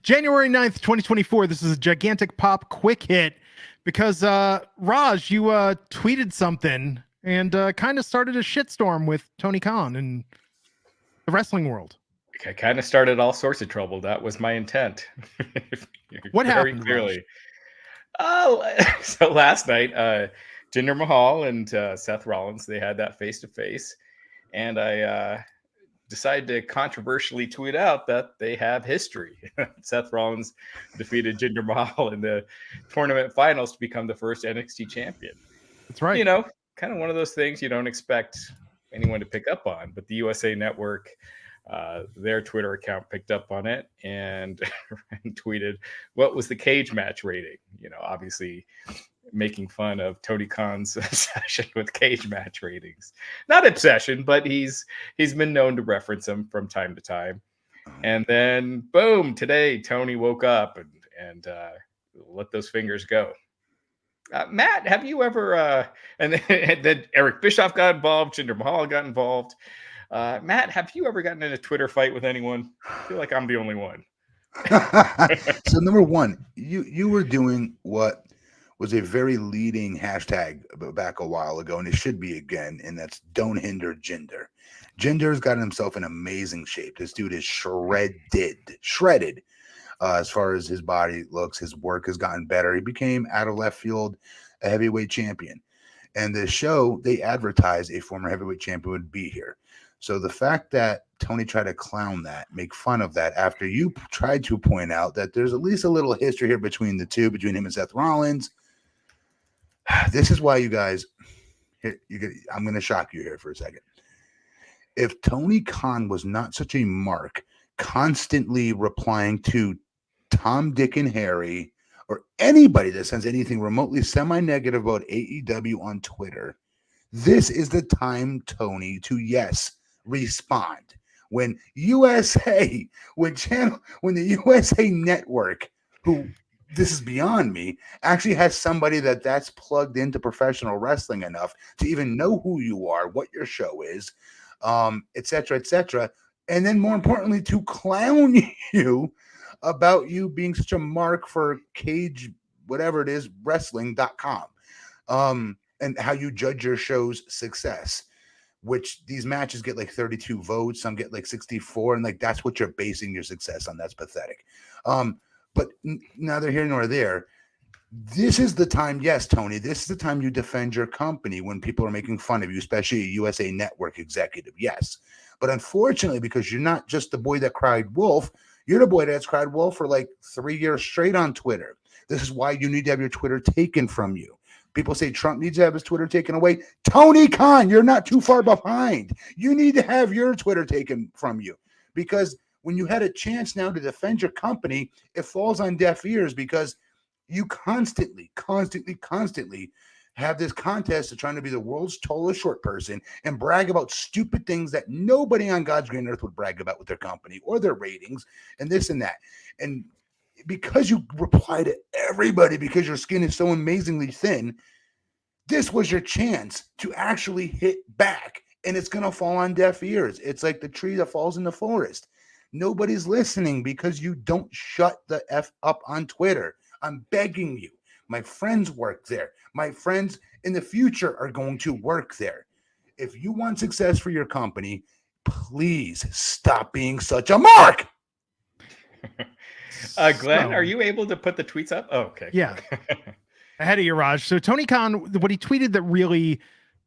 January 9th, 2024. This is a gigantic pop quick hit because Raj, you tweeted something and kind of started a shitstorm with Tony Khan and the wrestling world. I kind of started all sorts of trouble. That was my intent. What Very happened, clearly. Raj? Oh, so last night, Jinder Mahal and Seth Rollins, they had that face-to-face. And I decided to controversially tweet out that they have history. Seth Rollins defeated Jinder Mahal in the tournament finals to become the first NXT champion. That's right. You know, kind of one of those things you don't expect anyone to pick up on, but the USA Network, their Twitter account picked up on it and tweeted, "What was the cage match rating?" You know, obviously making fun of Tony Khan's obsession with cage match ratings. Not obsession, but he's been known to reference them from time to time. And then, boom! Today, Tony woke up and let those fingers go. Matt, have you ever? And then Eric Bischoff got involved. Jinder Mahal got involved. Matt, have you ever gotten in a Twitter fight with anyone? I feel like I'm the only one. So number one, you were doing what was a very leading hashtag back a while ago, and it should be again, and that's "Don't Hinder Jinder." Jinder's got himself in amazing shape. This dude is shredded. As far as his body looks, his work has gotten better. He became out of left field a heavyweight champion, and the show they advertised a former heavyweight champion would be here. So the fact that Tony tried to clown that, make fun of that, after you tried to point out that there's at least a little history here between the two, between him and Seth Rollins. This is why you guys, I'm going to shock you here for a second. If Tony Khan was not such a mark, constantly replying to Tom, Dick, and Harry, or anybody that sends anything remotely semi-negative about AEW on Twitter, this is the time, Tony, to respond. When the USA Network, who this is beyond me, actually has somebody that's plugged into professional wrestling enough to even know who you are, what your show is, etc., and then more importantly, to clown you about you being such a mark for cage, whatever it is, wrestling.com, and how you judge your show's success, which these matches get like 32 votes, some get like 64, and like that's what you're basing your success on. That's pathetic. But neither here nor there. This is the time, yes, Tony, this is the time you defend your company when people are making fun of you, especially a USA Network executive, yes. But unfortunately, because you're not just the boy that cried wolf, you're the boy that's cried wolf for like 3 years straight on Twitter. This is why you need to have your Twitter taken from you. People say Trump needs to have his Twitter taken away. Tony Khan, you're not too far behind. You need to have your Twitter taken from you, because when you had a chance now to defend your company, it falls on deaf ears because you constantly have this contest of trying to be the world's tallest short person and brag about stupid things that nobody on God's green earth would brag about with their company or their ratings and this and that. And because you reply to everybody because your skin is so amazingly thin, this was your chance to actually hit back, and it's going to fall on deaf ears. It's like the tree that falls in the forest. Nobody's listening because you don't shut the F up on Twitter. I'm begging you. My friends work there. My friends in the future are going to work there. If you want success for your company, please stop being such a mark. Glenn, are you able to put the tweets up? Oh, okay. Yeah. Ahead of you, Raj. So Tony Khan, what he tweeted that really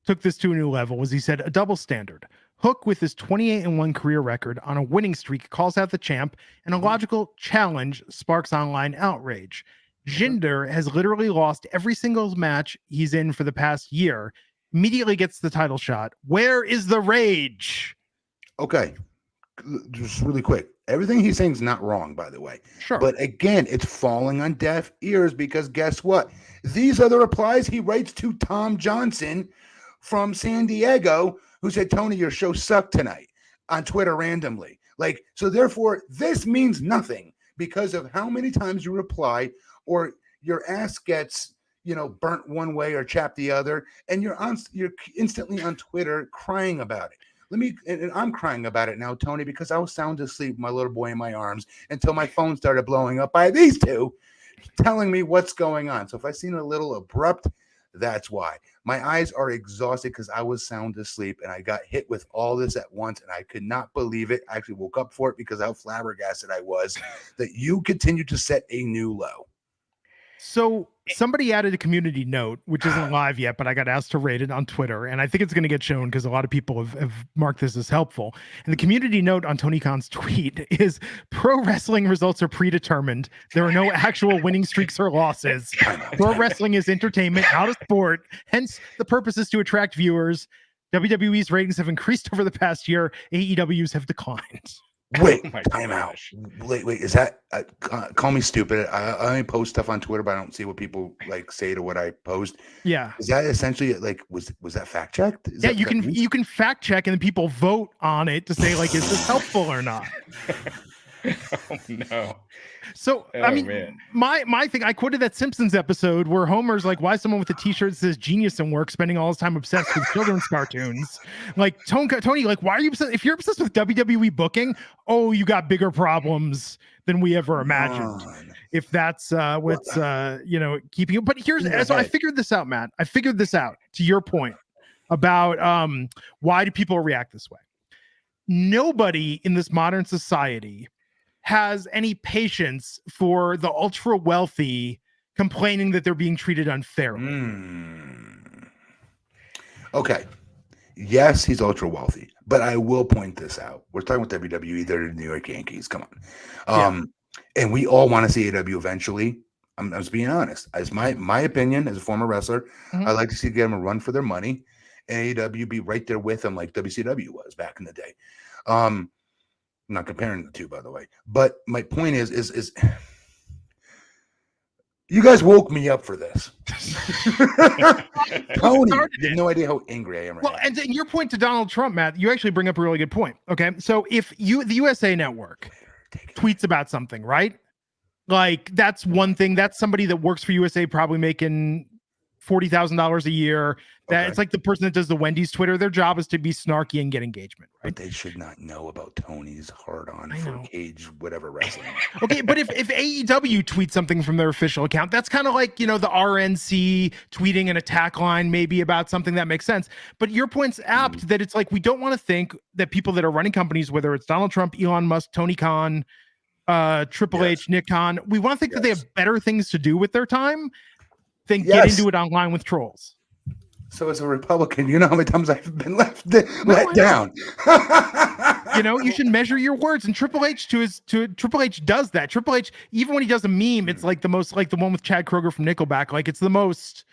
took this to a new level was he said, a double standard. Hook, with his 28-1 career record on a winning streak, calls out the champ, and a logical challenge sparks online outrage. Jinder has literally lost every single match he's in for the past year, immediately gets the title shot. Where is the rage? Okay, just really quick. Everything he's saying is not wrong, by the way. Sure. But again, it's falling on deaf ears because guess what? These are the replies he writes to Tom Johnson from San Diego, who said, Tony, your show sucked tonight, on Twitter randomly. Like, so therefore, this means nothing because of how many times you reply or your ass gets, burnt one way or chapped the other, and you're instantly on Twitter crying about it. and I'm crying about it now, Tony, because I was sound asleep, my little boy in my arms, until my phone started blowing up by these two telling me what's going on. So if I seem a little abrupt, that's why. My eyes are exhausted because I was sound asleep and I got hit with all this at once and I could not believe it. I actually woke up for it because how flabbergasted I was that you continue to set a new low. So somebody added a community note, which isn't live yet, but I got asked to rate it on Twitter. And I think it's going to get shown because a lot of people have marked this as helpful. And the community note on Tony Khan's tweet is pro wrestling results are predetermined. There are no actual winning streaks or losses. Pro wrestling is entertainment, not a sport. Hence, the purpose is to attract viewers. WWE's ratings have increased over the past year. AEW's have declined. Wait, Oh my time out. gosh. Wait, is that call me stupid? I only post stuff on Twitter, but I don't see what people like say to what I post. Yeah. Is that essentially like was that fact checked? Yeah, you can fact check and then people vote on it to say like, is this helpful or not? Oh no. So Oh, I mean, man. my thing, I quoted that Simpsons episode where Homer's like, why is someone with a t-shirt that says genius in work spending all his time obsessed with children's cartoons? Like Tony, like, why are you obsessed? If you're obsessed with WWE booking, oh, you got bigger problems than we ever imagined. If that's what's keeping you. But here's so I figured this out, Matt. I figured this out to your point about why do people react this way? Nobody in this modern society has any patience for the ultra wealthy complaining that they're being treated unfairly. Okay. Yes, he's ultra wealthy, but I will point this out. We're talking with WWE, they're the New York Yankees. Come on. And we all want to see AEW eventually. I'm just being honest. As my opinion as a former wrestler, I like to see them a run for their money. And AEW be right there with them like WCW was back in the day. I'm not comparing the two, by the way. But my point is you guys woke me up for this. Tony, you have no idea how angry I am right now. And your point to Donald Trump, Matt, you actually bring up a really good point. Okay. So if the USA Network tweets about something, right? Like that's one thing. That's somebody that works for USA, probably making $40,000 a year. That it's like the person that does the Wendy's Twitter. Their job is to be snarky and get engagement. Right? But they should not know about Tony's hard on for cage, whatever wrestling. Okay, but if AEW tweets something from their official account, that's kind of like, the RNC tweeting an attack line maybe about something that makes sense. But your point's apt that it's like we don't want to think that people that are running companies, whether it's Donald Trump, Elon Musk, Tony Khan, Triple H, Nick Khan, we want to think that they have better things to do with their time than get into it online with trolls. So as a Republican, you know how many times I've been let down. You should measure your words. And Triple H Triple H does that. Triple H, even when he does a meme, it's like the most like the one with Chad Kroger from Nickelback. Like it's the most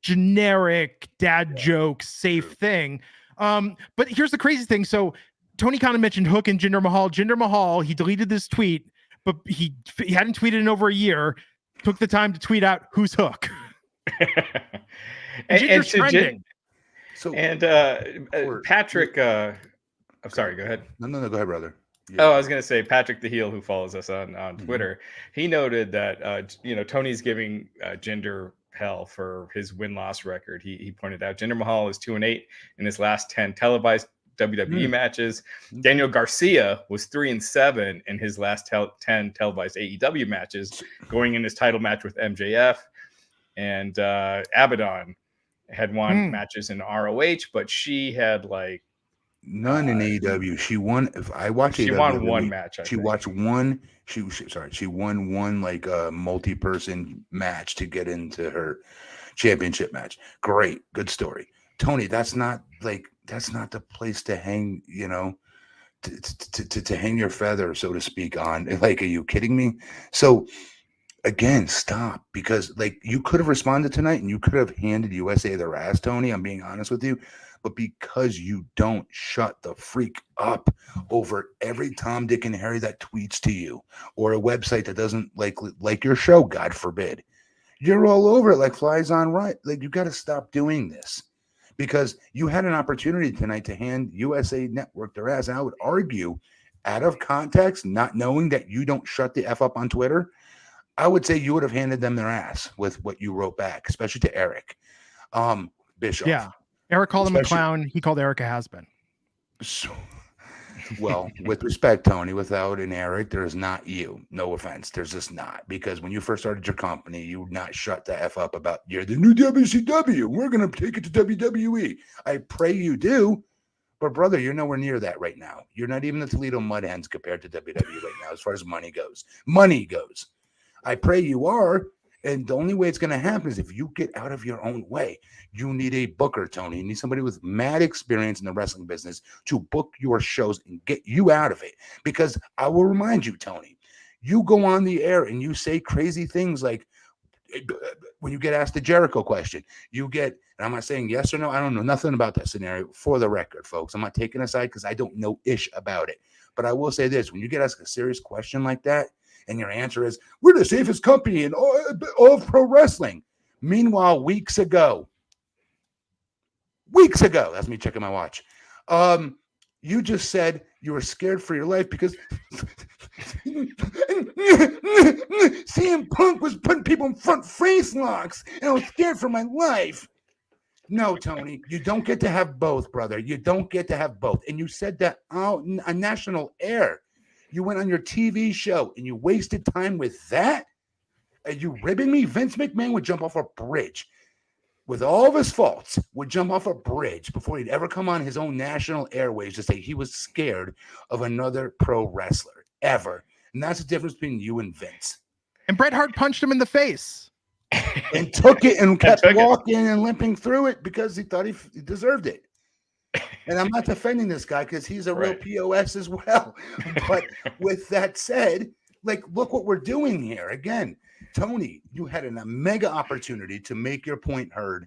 generic dad joke safe thing. But here's the crazy thing. So Tony Khan mentioned Hook and Jinder Mahal. Jinder Mahal, he deleted this tweet, but he hadn't tweeted in over a year. Took the time to tweet out who's Hook. and trending. Patrick, I'm sorry, go ahead. No, go ahead, brother. Yeah. Oh, I was going to say Patrick the Heel, who follows us on Twitter, he noted that, Tony's giving Jinder hell for his win-loss record. He pointed out Jinder Mahal is 2-8 in his last 10 televised WWE matches. Daniel Garcia was 3-7 in his last 10 televised AEW matches, going in his title match with MJF. And Abaddon had won matches in ROH, but she had like none in AEW. She won. If I watch she AEW, won one match. She won one like a multi-person match to get into her championship match. Great, good story. Tony, that's not the place to hang, to hang your feather, so to speak, on. Like, are you kidding me? So again, stop, because like you could have responded tonight and you could have handed USA their ass, Tony. I'm being honest with you. But because you don't shut the freak up over every Tom, Dick, and Harry that tweets to you, or a website that doesn't like your show, God forbid, you're all over it like flies on right. Like, you got to stop doing this, because you had an opportunity tonight to hand USA Network their ass. And I would argue, out of context, not knowing that you don't shut the F up on Twitter, I would say you would have handed them their ass with what you wrote back, especially to Eric Bischoff. Yeah. Eric called him a clown. He called Eric a has-been. So, well, with respect, Tony, without an Eric, there's not you. No offense. There's just not. Because when you first started your company, you would not shut the F up about you're the new WCW. We're going to take it to WWE. I pray you do. But, brother, you're nowhere near that right now. You're not even the Toledo Mud Hens compared to WWE right now as far as money goes. Money goes. I pray you are. And the only way it's going to happen is if you get out of your own way. You need a booker, Tony. You need somebody with mad experience in the wrestling business to book your shows and get you out of it. Because I will remind you, Tony, you go on the air and you say crazy things like, when you get asked the Jericho question, you get, and I'm not saying yes or no. I don't know nothing about that scenario for the record, folks. I'm not taking a side because I don't know ish about it. But I will say this, when you get asked a serious question like that, and your answer is, we're the safest company in all of pro wrestling. Meanwhile, weeks ago, that's me checking my watch. You just said you were scared for your life because CM Punk was putting people in front face locks, and I was scared for my life. No, Tony, you don't get to have both, brother. You don't get to have both. And you said that on national air. You went on your TV show and you wasted time with that? Are you ribbing me? Vince McMahon would jump off a bridge with all of his faults, would jump off a bridge before he'd ever come on his own national airways to say he was scared of another pro wrestler ever. And that's the difference between you and Vince. And Bret Hart punched him in the face. And took it and kept walking and limping through it because he thought he deserved it. And I'm not defending this guy because he's a real POS as well. But with that said, like, look what we're doing here. Again, Tony, you had a mega opportunity to make your point heard.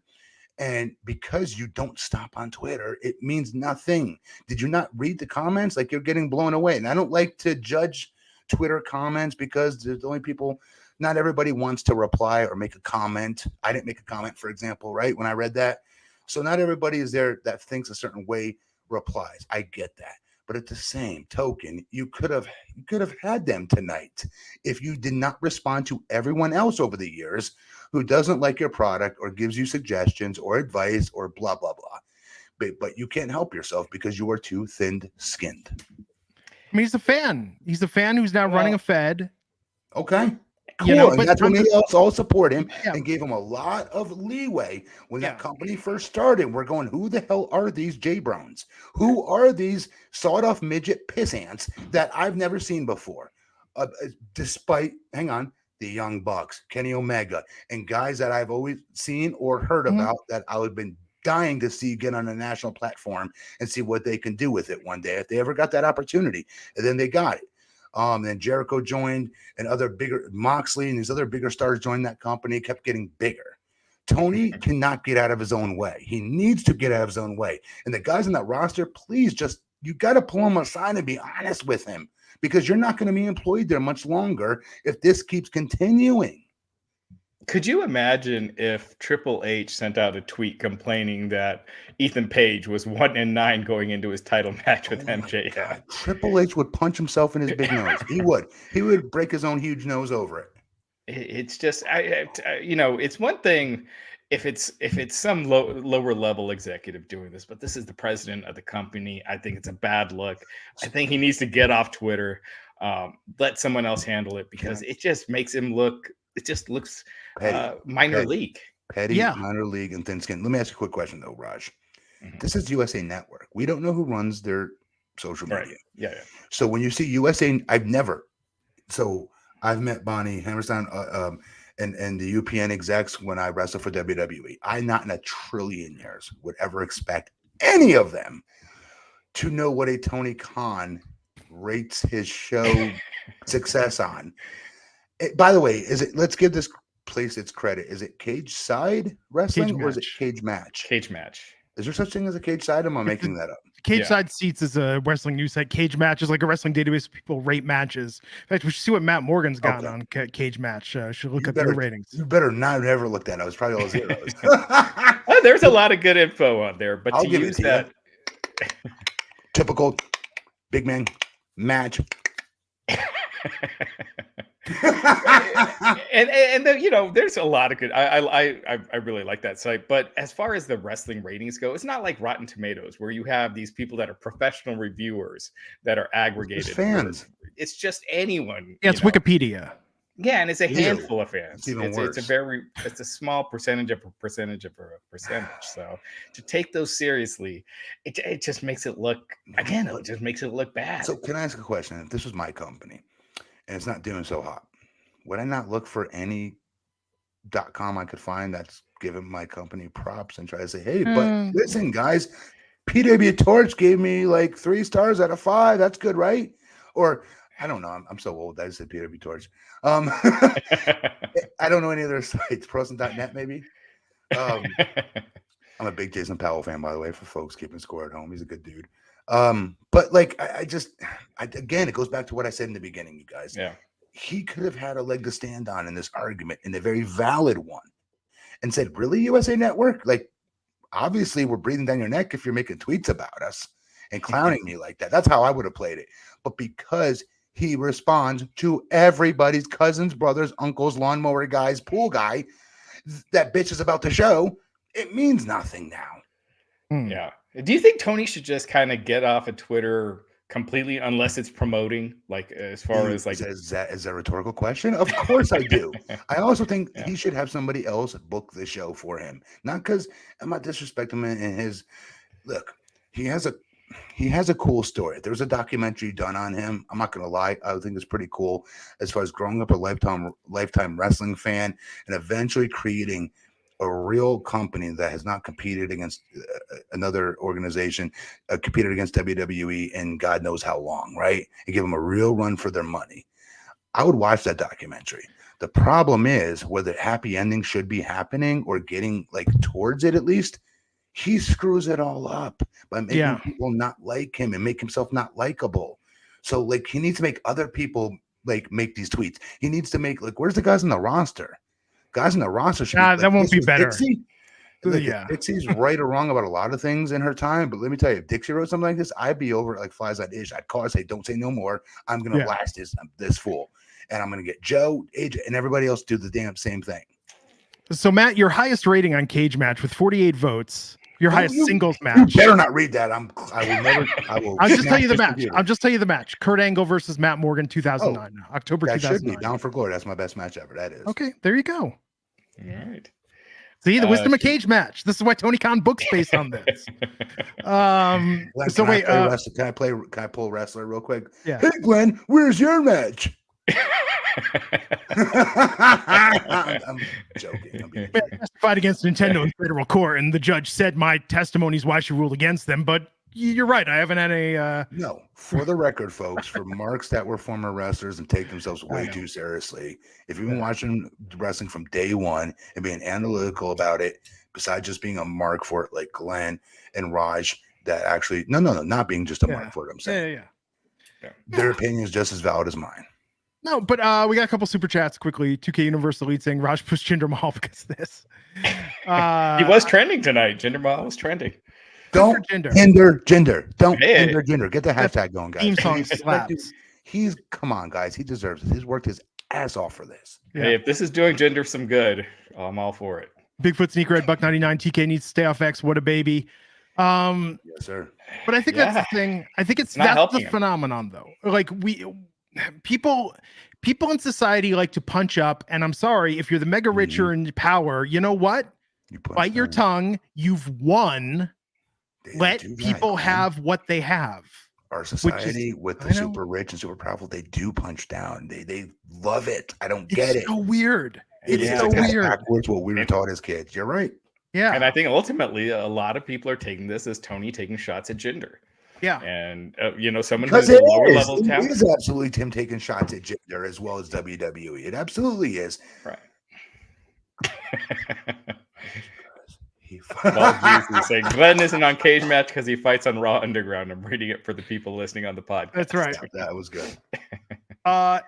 And because you don't stop on Twitter, it means nothing. Did you not read the comments? Like, you're getting blown away. And I don't like to judge Twitter comments because there's only people, not everybody wants to reply or make a comment. I didn't make a comment, for example, right? When I read that. So not everybody is there that thinks a certain way replies. I get that. But at the same token, you could have had them tonight if you did not respond to everyone else over the years who doesn't like your product or gives you suggestions or advice or blah, blah, blah. But you can't help yourself because you are too thin-skinned. I mean, he's a fan. He's a fan who's now running a Fed. Okay. Cool. You know, and but that's when they all support him and gave him a lot of leeway when that company first started. We're going, who the hell are these J-Browns? Who are these sawed-off midget piss ants that I've never seen before? Despite, the Young Bucks, Kenny Omega, and guys that I've always seen or heard about that I would have been dying to see get on a national platform and see what they can do with it one day if they ever got that opportunity. And then they got it. Then Jericho joined and other bigger Moxley and these other bigger stars joined that company, kept getting bigger. Tony cannot get out of his own way. He needs to get out of his own way. And the guys on that roster, please you got to pull him aside and be honest with him because you're not going to be employed there much longer if this keeps continuing. Could you imagine if Triple H sent out a tweet complaining that Ethan Page was 1-9 going into his title match with MJF? Triple H would punch himself in his big nose. He would. He would break his own huge nose over it. It's just, it's one thing if it's some lower level executive doing this, but this is the president of the company. I think it's a bad look. I think he needs to get off Twitter, let someone else handle it because it just makes him look. It just looks minor league. Petty, minor league, and thin skin. Let me ask you a quick question, though, Raj. Mm-hmm. This is USA Network. We don't know who runs their social media. Right. Yeah. So when you see USA, I've met Bonnie Hammerstein and the UPN execs when I wrestled for WWE. I not in a trillion years would ever expect any of them to know what a Tony Khan rates his show success on. By the way, let's give this place its credit. Is it cage side wrestling or is it cage match? Cage match. Is there such thing as a cage side? Am I making that up? Cage Side Seats is a wrestling news site. Cage Match is like a wrestling database. People rate matches. In fact, we should see what Matt Morgan's got on Cage Match. Should look up your ratings. You better not ever look that up. It's probably all zeros. There's a lot of good info on there, but I'll give use that typical big man match. and then, you know, there's a lot of good. I really like that site. But as far as the wrestling ratings go, it's not like Rotten Tomatoes where you have these people that are professional reviewers that are aggregated. fans. It's just anyone. Yeah, it's you know. Wikipedia. Yeah, and it's a Ew. handful of fans. It's even worse. It's a small percentage of a percentage of a percentage. So to take those seriously, it just makes it look again. It just makes it look bad. So can I ask a question? If this was my company and it's not doing so hot, would I not look for any .com I could find that's giving my company props and try to say, hey, but listen, guys, PW Torch gave me like 3 stars out of 5. That's good, right? Or I don't know. I'm so old. I just said PW Torch. I don't know any other sites. Prosen.net maybe. I'm a big Jason Powell fan, by the way, for folks keeping score at home. He's a good dude. But like, again, it goes back to what I said in the beginning, you guys. Yeah. He could have had a leg to stand on in this argument, and a very valid one, and said, really, USA Network? Like, obviously, we're breathing down your neck if you're making tweets about us and clowning me like that. That's how I would have played it. But because he responds to everybody's cousins, brothers, uncles, lawnmower guys, pool guy that bitches about the show, it means nothing now. Yeah. Do you think Tony should just kind of get off of Twitter completely unless it's promoting, like as far as like is that a rhetorical question? Of course I do. I also think he should have somebody else book the show for him. Not because I'm not disrespecting him in his look. He has a cool story. There's a documentary done on him. I'm not gonna lie, I think it's pretty cool as far as growing up a lifetime wrestling fan and eventually creating a real company that has not competed against another organization, competed against WWE in God knows how long, right? And give them a real run for their money. I would watch that documentary. The problem is whether happy endings should be happening or getting like towards it at least, he screws it all up by making people not like him and make himself not likable. So like he needs to make other people like make these tweets. He needs to make like, where's the guys on the roster? Guys in the roster should that won't be better. Dixie. Dixie's right or wrong about a lot of things in her time, but let me tell you, if Dixie wrote something like this, I'd be over it like flies on dish. I'd call and say, "Don't say no more. I'm gonna blast this fool, and I'm gonna get Joe, AJ, and everybody else to do the damn same thing." So Matt, your highest rating on Cage Match with 48 votes. Your highest singles match. You better not read that. I will. I'll just tell you the match. I'll just tell you the match. Kurt Angle versus Matt Morgan, 2009. October 2009. That should be Down for Glory. That's my best match ever. That is. Okay, there you go. All right. See, the wisdom of Cage Match. This is why Tony Khan books based on this. Glenn, so wait, can I pull wrestler real quick? Yeah. Hey Glenn, where's your match? I'm joking. I testified against Nintendo in federal court, and the judge said my testimony is why she ruled against them. But you're right. I haven't had a no. For the record, folks, for marks that were former wrestlers and take themselves way too seriously, if you've been watching wrestling from day one and being analytical about it, besides just being a mark for it, like Glenn and Raj, that actually not being just a mark for it. I'm saying, their opinion is just as valid as mine. No, but we got a couple super chats quickly. 2K Universal Lead saying Raj pushed Jinder Mahal because of this. He was trending tonight. Jinder Mahal was trending. Don't hinder gender. Don't hinder gender. Get the hashtag going, guys. Theme song slaps. Come on, guys. He deserves it. He's worked his ass off for this. Hey, if this is doing Jinder some good, I'm all for it. Bigfoot Sneakerhead Buck 99. TK needs to stay off X. What a baby. Yes, sir. But I think that's the thing. I think that's the phenomenon, though. Like people in society like to punch up, and I'm sorry if you're the mega rich or in power. You know what? Bite your tongue. You've won. Let people have what they have. Our society with the super rich and super powerful, they do punch down. They love it. I don't get it. It's so weird. It's so weird. Backwards what we were taught as kids. You're right. Yeah. And I think ultimately a lot of people are taking this as Tony taking shots at Jinder. Yeah. And someone who's a lower level of talent. It is absolutely Tim taking shots at Jinder as well as WWE. It absolutely is. Right. Well, Jesus, saying Glenn isn't on Cage Match because he fights on Raw Underground. I'm reading it for the people listening on the podcast. That's right. That was good.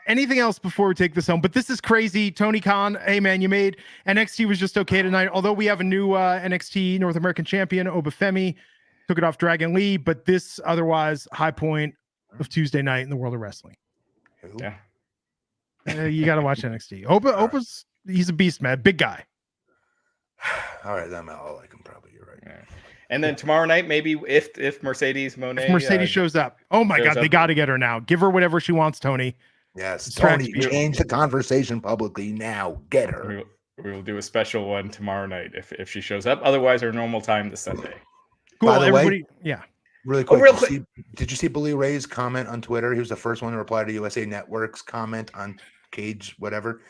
Anything else before we take this home? But this is crazy. Tony Khan, hey man, you made NXT was just okay tonight. Although we have a new NXT North American champion, Obafemi, took it off Dragon Lee. But this otherwise high point of Tuesday night in the world of wrestling. Yeah. You got to watch NXT. Opa's he's a beast, man. Big guy. All right, then I'll like him probably. You're right. Yeah. And then tomorrow night, maybe if Mercedes Moné, If Mercedes shows up, oh my God, they got to get her now. Give her whatever she wants, Tony. Yes, Tracks Tony, beautiful. change the conversation publicly now. Get her. We will do a special one tomorrow night if she shows up. Otherwise, our normal time this Sunday. Cool. By the Everybody, way, yeah. Really quick. real quick. Did you see Bully Ray's comment on Twitter? He was the first one to reply to USA Network's comment on Cage, whatever,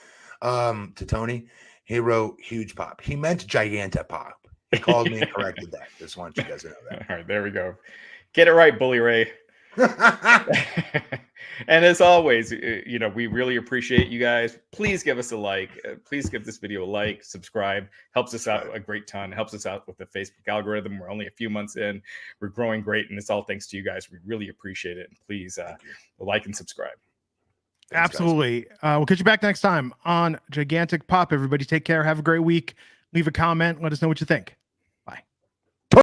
to Tony. He wrote huge pop. He meant Giganta pop. He called me and corrected that. Just want you guys to know that. All right, there we go. Get it right, Bully Ray. And as always, we really appreciate you guys. Please give us a like. Please give this video a like, subscribe. Helps us out a great ton. Helps us out with the Facebook algorithm. We're only a few months in. We're growing great, and it's all thanks to you guys. We really appreciate it. And please like and subscribe. Thanks, Absolutely. We'll catch you back next time on Gigantic Pop. Everybody take care. Have a great week. Leave a comment. Let us know what you think.